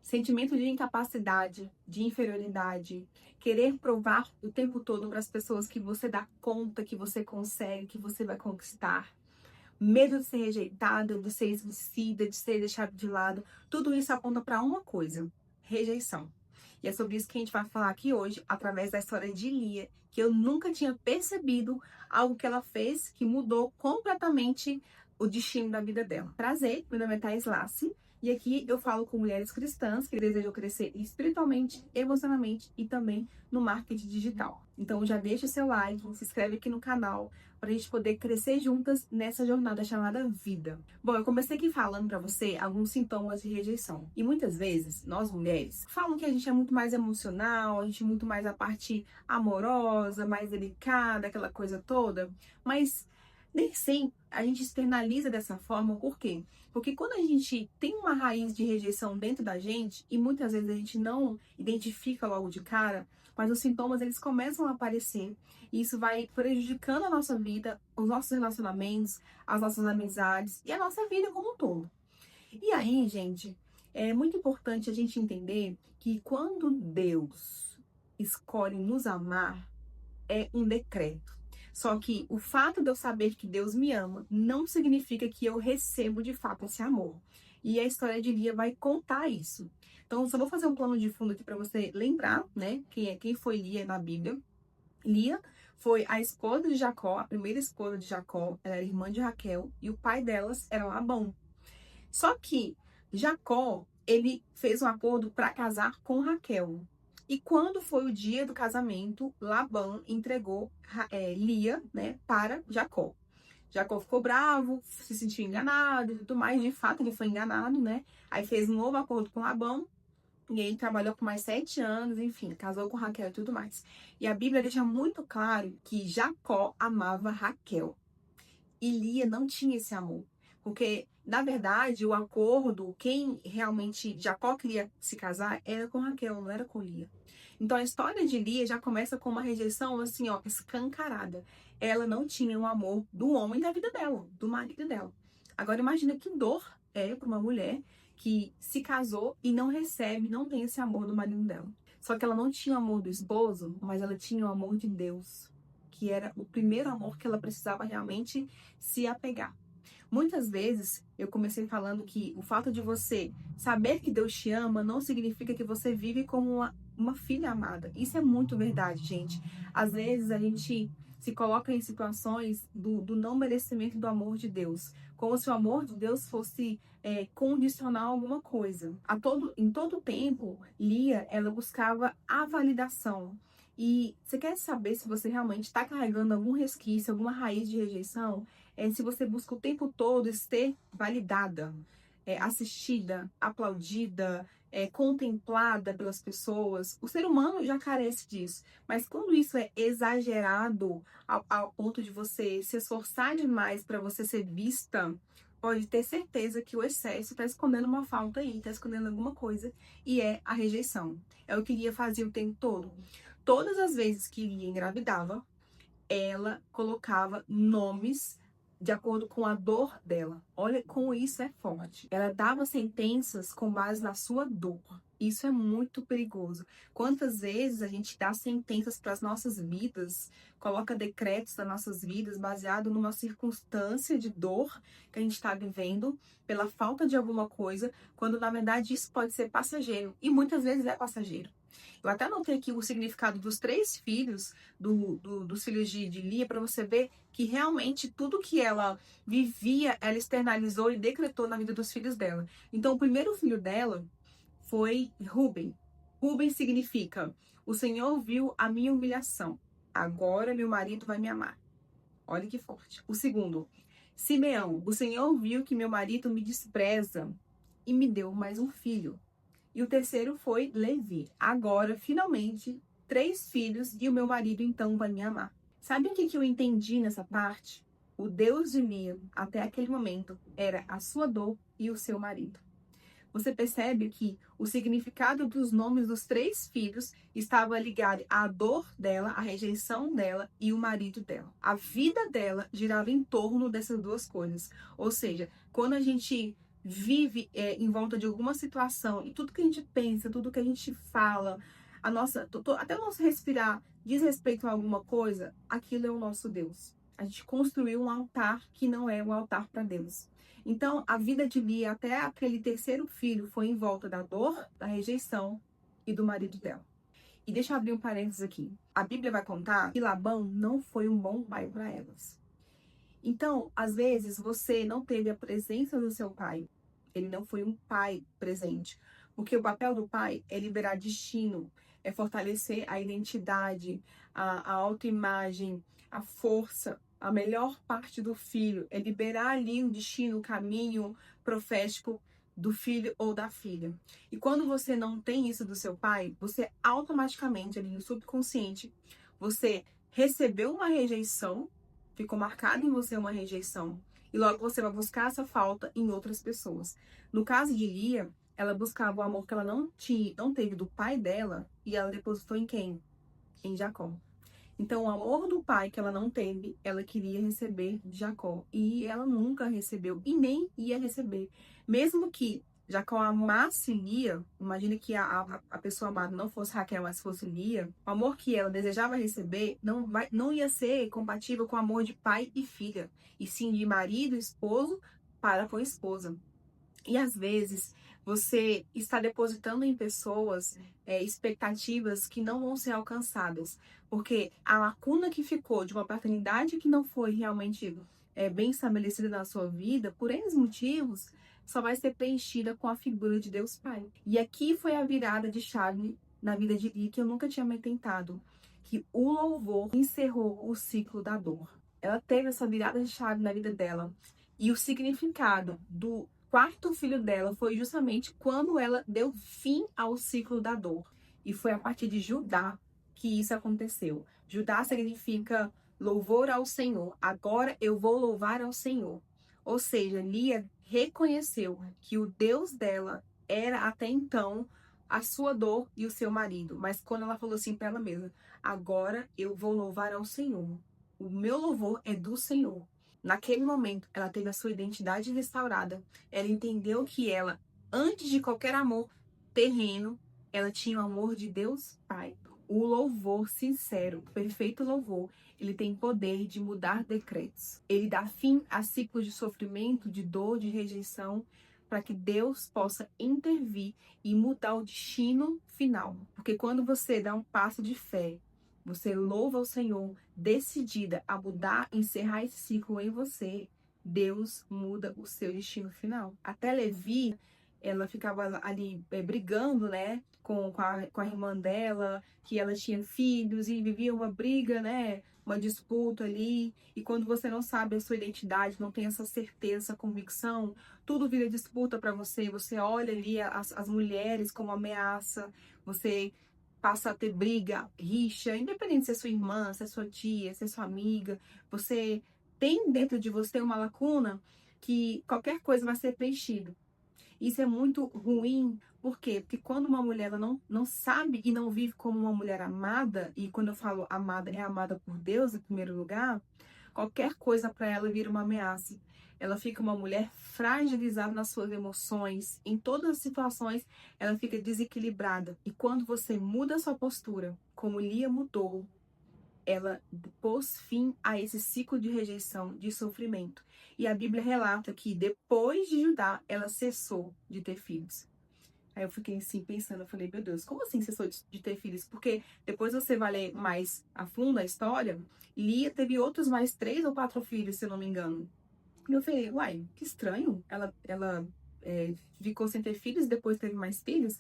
Sentimento de incapacidade, de inferioridade, querer provar o tempo todo para as pessoas que você dá conta, que você consegue, que você vai conquistar. Medo de ser rejeitado, de ser esquecida, de ser deixado de lado. Tudo isso aponta para uma coisa: rejeição. E é sobre isso que a gente vai falar aqui hoje, através da história de Lia, que eu nunca tinha percebido algo que ela fez que mudou completamente o destino da vida dela. Prazer, meu nome é Thaís Lassi. E aqui eu falo com mulheres cristãs que desejam crescer espiritualmente, emocionalmente e também no marketing digital. Então já deixa o seu like, se inscreve aqui no canal para a gente poder crescer juntas nessa jornada chamada vida. Bom, eu comecei aqui falando para você alguns sintomas de rejeição. E muitas vezes, nós mulheres, falam que a gente é muito mais emocional, a gente é muito mais a parte amorosa, mais delicada, aquela coisa toda, mas nem sempre a gente externaliza dessa forma. Por quê? Porque quando a gente tem uma raiz de rejeição dentro da gente, e muitas vezes a gente não identifica logo de cara, mas os sintomas eles começam a aparecer, e isso vai prejudicando a nossa vida, os nossos relacionamentos, as nossas amizades e a nossa vida como um todo. E aí, gente, é muito importante a gente entender que quando Deus escolhe nos amar, é um decreto. Só que o fato de eu saber que Deus me ama não significa que eu recebo de fato esse amor. E a história de Lia vai contar isso. Então, só vou fazer um plano de fundo aqui para você lembrar, né, quem foi Lia na Bíblia. Lia foi a esposa de Jacó, a primeira esposa de Jacó, ela era irmã de Raquel, e o pai delas era Labão. Só que Jacó, ele fez um acordo para casar com Raquel. E quando foi o dia do casamento, Labão entregou Lia, né, para Jacó. Jacó ficou bravo, se sentiu enganado e tudo mais. De fato, ele foi enganado, né? Aí fez um novo acordo com Labão. E aí trabalhou por mais 7 anos, enfim, casou com Raquel e tudo mais. E a Bíblia deixa muito claro que Jacó amava Raquel. E Lia não tinha esse amor. Porque, na verdade, o acordo, quem realmente Jacó queria se casar era com Raquel, não era com Lia. Então a história de Lia já começa com uma rejeição assim, ó, escancarada. Ela não tinha o amor do homem da vida dela, do marido dela. Agora imagina que dor é para uma mulher que se casou e não recebe, não tem esse amor do marido dela. Só que ela não tinha o amor do esposo, mas ela tinha o amor de Deus, que era o primeiro amor que ela precisava realmente se apegar. Muitas vezes eu comecei falando que o fato de você saber que Deus te ama não significa que você vive como uma filha amada. Isso é muito verdade, gente. Às vezes a gente se coloca em situações do não merecimento do amor de Deus, como se o amor de Deus fosse condicional a alguma coisa. Em todo tempo, Lia, ela buscava a validação. E você quer saber se você realmente está carregando algum resquício, alguma raiz de rejeição? Se você busca o tempo todo ser validada, assistida, aplaudida, contemplada pelas pessoas. O ser humano já carece disso, mas quando isso é exagerado ao ponto de você se esforçar demais para você ser vista, pode ter certeza que o excesso está escondendo uma falta aí, está escondendo alguma coisa, e é a rejeição. É o que Lia fazia o tempo todo. Todas as vezes que Lia engravidava, ela colocava nomes de acordo com a dor dela. Olha como isso é forte. Ela dava sentenças com base na sua dor. Isso é muito perigoso. Quantas vezes a gente dá sentenças para as nossas vidas, coloca decretos das nossas vidas baseado numa circunstância de dor que a gente está vivendo pela falta de alguma coisa, quando na verdade isso pode ser passageiro. E muitas vezes é passageiro. Eu até anotei aqui o significado dos 3 filhos, dos filhos de Lia, para você ver que realmente tudo que ela vivia, ela externalizou e decretou na vida dos filhos dela. Então, o primeiro filho dela foi Ruben. Ruben significa: o Senhor viu a minha humilhação, agora meu marido vai me amar. Olha que forte. O segundo, Simeão. O Senhor viu que meu marido me despreza e me deu mais um filho. E o terceiro foi Levi. Agora, finalmente, 3 filhos e o meu marido então vai me amar. Sabe o que eu entendi nessa parte? O Deus de Lia, até aquele momento, era a sua dor e o seu marido. Você percebe que o significado dos nomes dos 3 filhos estava ligado à dor dela, à rejeição dela e o marido dela. A vida dela girava em torno dessas 2 coisas. Ou seja, quando a gente vive em volta de alguma situação e tudo que a gente pensa, tudo que a gente fala, até o nosso respirar diz respeito a alguma coisa, aquilo é o nosso Deus. A gente construiu um altar que não é um altar para Deus. Então, a vida de Lia até aquele terceiro filho foi em volta da dor, da rejeição e do marido dela. E deixa eu abrir um parênteses aqui. A Bíblia vai contar que Labão não foi um bom pai para elas. Então, às vezes, você não teve a presença do seu pai. Ele não foi um pai presente. Porque o papel do pai é liberar destino, é fortalecer a identidade, a autoimagem, a força, a melhor parte do filho. É liberar ali o destino, o caminho profético do filho ou da filha. E quando você não tem isso do seu pai, você automaticamente, ali no subconsciente, você recebeu uma rejeição, ficou marcado em você uma rejeição, e logo você vai buscar essa falta em outras pessoas. No caso de Lia, ela buscava o amor que ela não teve do pai dela, e ela depositou em quem? Em Jacó. Então, o amor do pai que ela não teve, ela queria receber de Jacó. E ela nunca recebeu, e nem ia receber. Mesmo que Jacó amasse Lia, imagine que a pessoa amada não fosse Raquel, mas fosse Lia, o amor que ela desejava receber não ia ser compatível com o amor de pai e filha, e sim de marido e esposo para com a esposa. E às vezes você está depositando em pessoas expectativas que não vão ser alcançadas, porque a lacuna que ficou de uma paternidade que não foi realmente bem estabelecida na sua vida, por N motivos, só vai ser preenchida com a figura de Deus Pai. E aqui foi a virada de chave na vida de Lia que eu nunca tinha me tentado, que o louvor encerrou o ciclo da dor. Ela teve essa virada de chave na vida dela. E o significado do quarto filho dela foi justamente quando ela deu fim ao ciclo da dor. E foi a partir de Judá que isso aconteceu. Judá significa louvor ao Senhor. Agora eu vou louvar ao Senhor. Ou seja, Lia reconheceu que o Deus dela era até então a sua dor e o seu marido. Mas quando ela falou assim para ela mesma, agora eu vou louvar ao Senhor. O meu louvor é do Senhor. Naquele momento, ela teve a sua identidade restaurada. Ela entendeu que ela, antes de qualquer amor terreno, ela tinha o amor de Deus Pai. O louvor sincero, o perfeito louvor, ele tem poder de mudar decretos. Ele dá fim a ciclos de sofrimento, de dor, de rejeição, para que Deus possa intervir e mudar o destino final. Porque quando você dá um passo de fé, você louva o Senhor, decidida a mudar, encerrar esse ciclo em você, Deus muda o seu destino final. Até Levi, ela ficava ali brigando, né, com a irmã dela, que ela tinha filhos e vivia uma briga, né, uma disputa ali. E quando você não sabe a sua identidade, não tem essa certeza, essa convicção, tudo vira disputa para você. Você olha ali as mulheres como ameaça, você passa a ter briga, rixa, independente se é sua irmã, se é sua tia, se é sua amiga, você tem dentro de você uma lacuna que qualquer coisa vai ser preenchido. Isso é muito ruim, por quê? Porque quando uma mulher ela não sabe e não vive como uma mulher amada, e quando eu falo amada, é amada por Deus em primeiro lugar, qualquer coisa para ela vira uma ameaça. Ela fica uma mulher fragilizada nas suas emoções, em todas as situações ela fica desequilibrada. E quando você muda a sua postura, como Lia mudou, ela pôs fim a esse ciclo de rejeição, de sofrimento. E a Bíblia relata que depois de Judá, ela cessou de ter filhos. Aí eu fiquei assim pensando, eu falei, meu Deus, como assim cessou de ter filhos? Porque depois você vai ler mais a fundo a história, Lia teve outros mais 3 ou 4 filhos, se eu não me engano. E eu falei, uai, que estranho. Ela ficou sem ter filhos, depois teve mais filhos.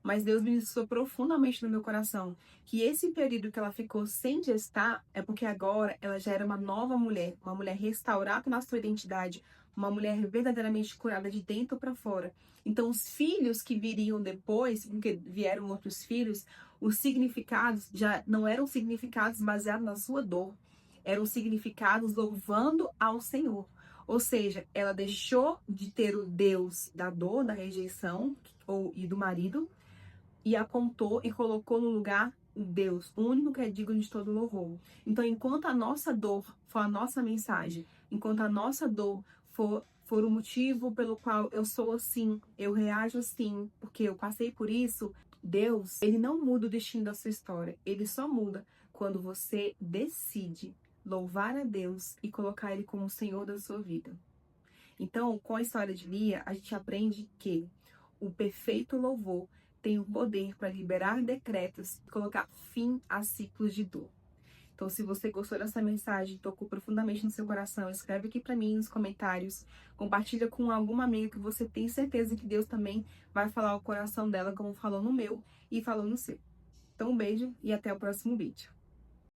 Mas Deus ministrou profundamente no meu coração que esse período que ela ficou sem gestar é porque agora ela já era uma nova mulher, uma mulher restaurada na sua identidade, uma mulher verdadeiramente curada de dentro para fora. Então, os filhos que viriam depois, porque vieram outros filhos, os significados já não eram significados baseados na sua dor, eram significados louvando ao Senhor. Ou seja, ela deixou de ter o Deus da dor, da rejeição e do marido, e apontou e colocou no lugar o Deus, o único que é digno de todo louvor. Então, enquanto a nossa dor for a nossa mensagem, enquanto a nossa dor for for o motivo pelo qual eu sou assim, eu reajo assim, porque eu passei por isso, Deus, ele não muda o destino da sua história. Ele só muda quando você decide louvar a Deus e colocar ele como o Senhor da sua vida. Então, com a história de Lia, a gente aprende que o perfeito louvor tem o poder para liberar decretos e colocar fim a ciclos de dor. Então, se você gostou dessa mensagem, tocou profundamente no seu coração, escreve aqui para mim nos comentários, compartilha com alguma amiga que você tem certeza que Deus também vai falar ao coração dela, como falou no meu e falou no seu. Então, um beijo e até o próximo vídeo.